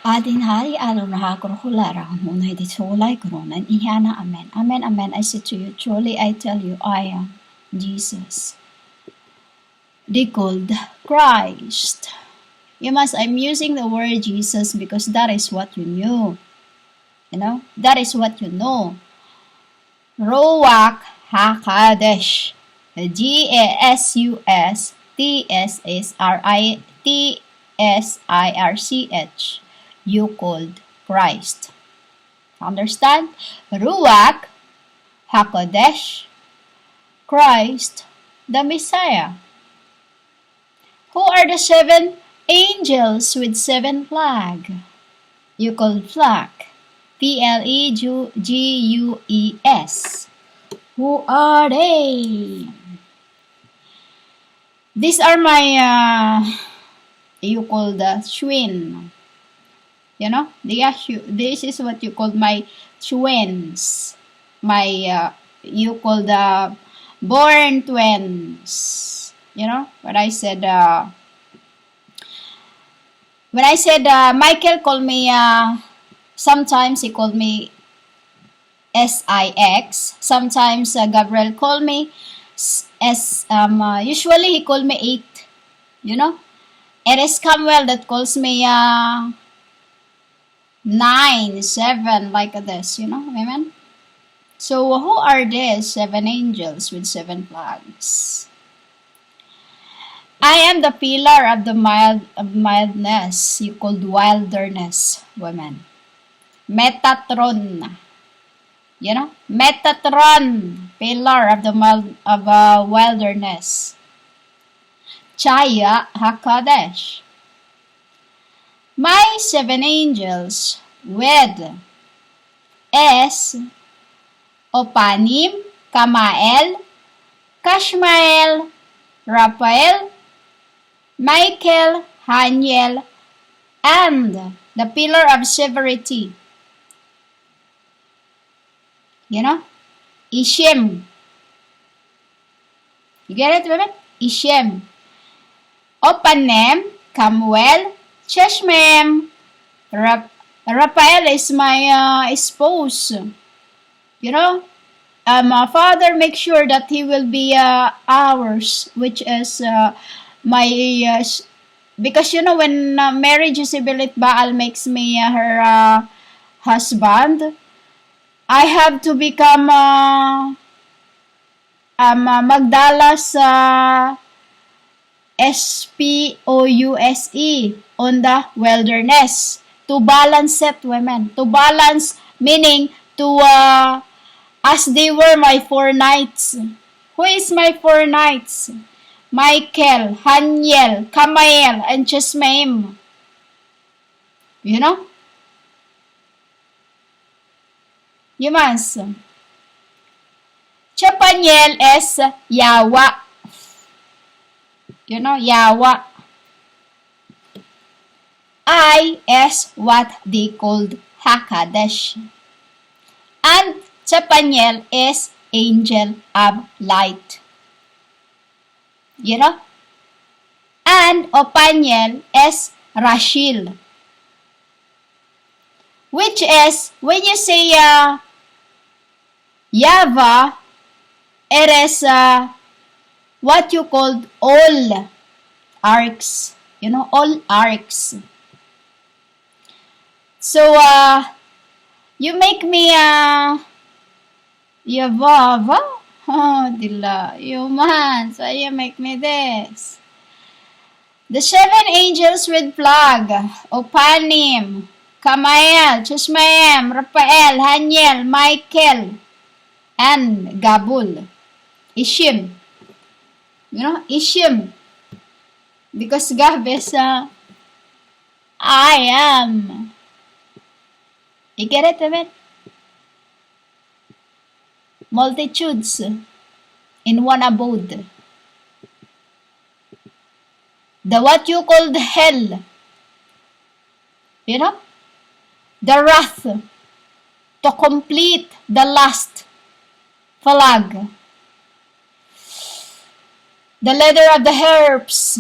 Adinari Adonai Hulara Munai di Solai Gronan Ihana Amen. Amen, Amen. I say to you, truly I tell you, I am Jesus. They called Christ. I'm using the word Jesus because that is what you knew. That is what you know. Roak HaKadosh. GASUSTSSRITSIRCH. You called Christ. Understand? Ruach HaKadosh. Christ, the Messiah. Who are the 7 angels with 7 flags? You called flag. Plegues. Who are they? These are my, you call the twin. This is what you call my twins. My, you call the born twins. When I said, Michael called me, sometimes he called me SIX. Sometimes Gabriel called me usually he called me 8. It is Samuel that calls me 9, 7, like this, amen? So who are these 7 angels with 7 flags? I am the pillar of the mildness, you called wilderness, women. Metatron. Metatron, pillar of the wilderness. Chaya HaKadosh. My 7 angels with S, Opanim, Kamael, Kashmael, Raphael, Michael, Haniel, and the pillar of severity. Ishim. You get it, women? Ishim. Opanem, Kamuel, Cheshmem. Raphael is my spouse. My father makes sure that he will be ours, which is my because when Mary Jezebel Baal makes me her husband, I have to become Magdalas SPOUSE on the wilderness to balance it, women. To balance meaning to as they were my 4 knights. Who is my 4 knights? Michael, Haniel, Kamael, and Chesmaim. Humans. Chapaniel is Yawa. Yawa. I is what they called Hakadosh. And Chapaniel is angel of light. And Opaniel is Rachel. Which is, when you say Yava, it is what you called all arcs. All arcs. So, you make me Yavava. Oh, dila. Human. So, you make me this. The 7 angels with flag. Opanim, Kamael, Chesmaem, Raphael, Haniel, Michael, and Gabul. Ishim. Ishim. Because Gab is I am. You get it, Evan? Multitudes in one abode. The what you call the hell. The wrath to complete the last flag. The leather of the herbs.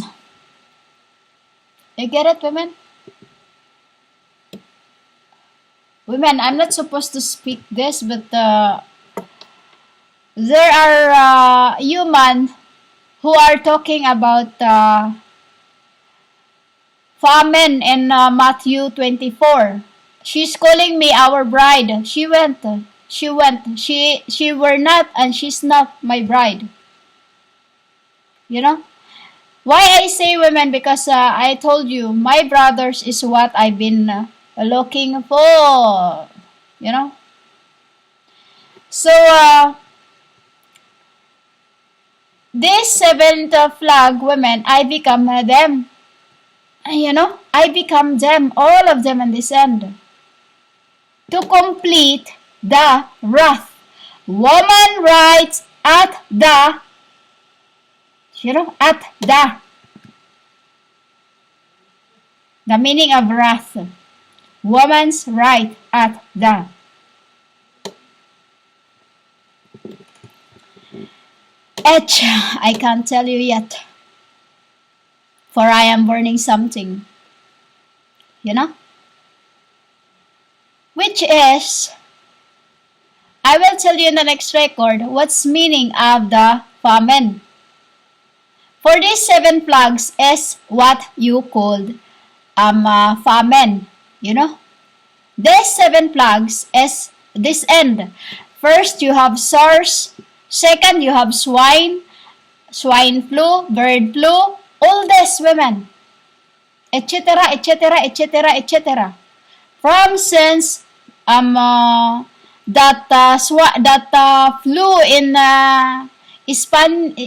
You get it, women? women, I'm not supposed to speak this, but there are human who are talking about famine in Matthew 24. She's calling me our bride. She went. She were not, and she's not my bride. You know? Why I say women? Because I told you, my brothers is what I've been looking for. You know? So, this seventh flag women, I become them. You know? I become them, all of them in this end. To complete the wrath. Woman writes at the, at the meaning of wrath. Woman's right at the. H, I can't tell you yet. For I am burning something. You know? Which is, I will tell you in the next record what's meaning of the famine. For these 7 plagues is what you called famine. You know? These 7 plagues is this end. First, you have SARS. Second, you have swine flu, bird flu, all this women, etc., etc., etc., etc. From since that flu in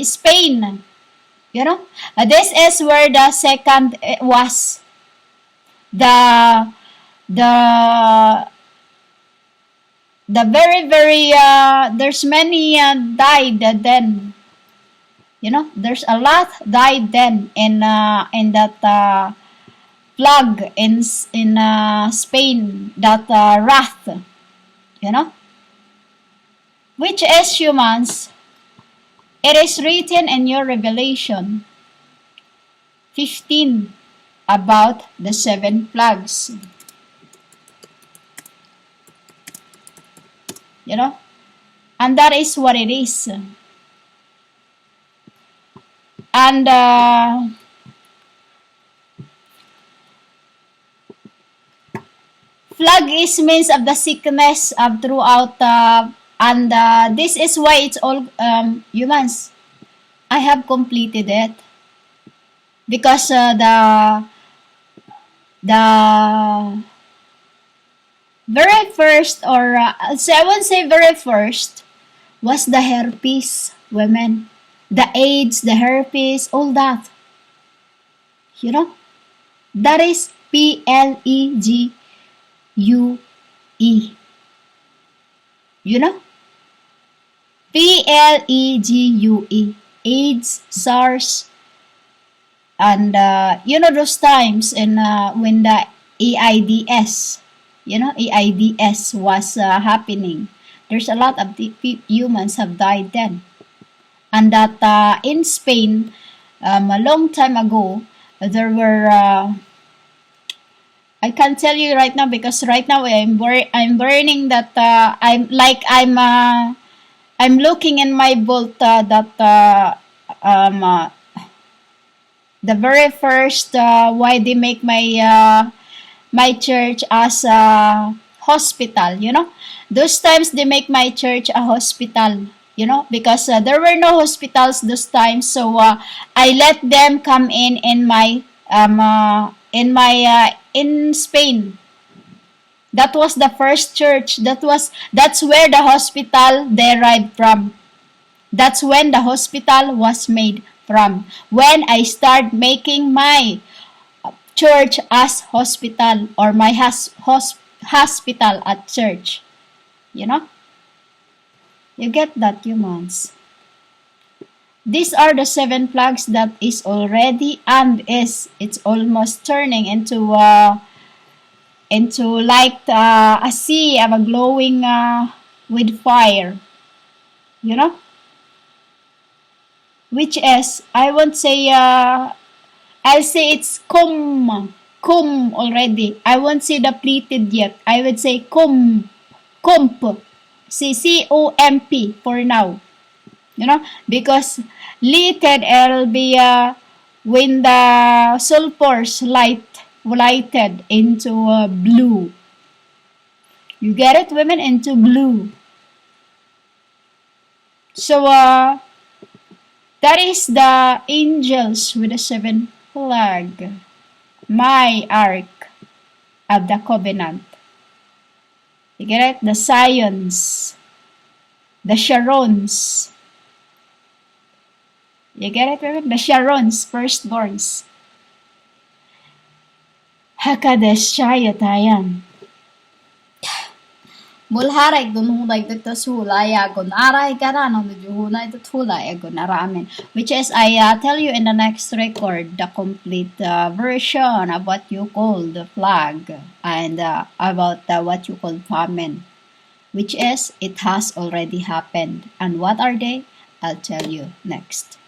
Spain, you know, this is where the second was the very there's many died then, you know, there's a lot died then in that plague in Spain, that wrath, you know, which is humans. It is written in your Revelation 15 about the 7 plagues. You know? And that is what it is. And plague is means of the sickness of throughout and this is why it's all humans. I have completed it because the very first, or I won't say very first, was the herpes, women. The AIDS, the herpes, all that. You know? That is P-L-E-G-U-E. You know? P-L-E-G-U-E. AIDS, SARS, and you know those times in when the AIDS, you know, AIDS was happening. There's a lot of humans have died then. And that in Spain, a long time ago, there were, I can't tell you right now because right now I'm burning that, I'm looking in my vault that, the very first, why they make my, my church as a hospital, you know. Those times they make my church a hospital, you know, because there were no hospitals those times. So I let them come in my in Spain. That was the first church. That's where the hospital derived from. That's when the hospital was made from. When I start making my church as hospital, or my hospital at church. You know? You get that, humans? These are the 7 plagues that is already and it's almost turning into like a sea of a glowing with fire. You know? Which is, I won't say I'll say it's Cum already. I won't say the pleated yet. I would say cum. Comp. C-O-M-P for now. You know, because lighted will be when the sulfurs lighted into blue. You get it, women? Into blue. So, that is the angels with the seven flag. My ark of the covenant. You get it? The Sions. The Sharons. You get it, women? The Sharons, firstborns. Hakadesh Shayatayan. Mulharay dunhunay dito hulayagon. Aray karano hunay dito hulayagon aramin. Which is, I tell you in the next record the complete version of what you call the flag and about what you call famine. Which is, it has already happened. And what are they? I'll tell you next.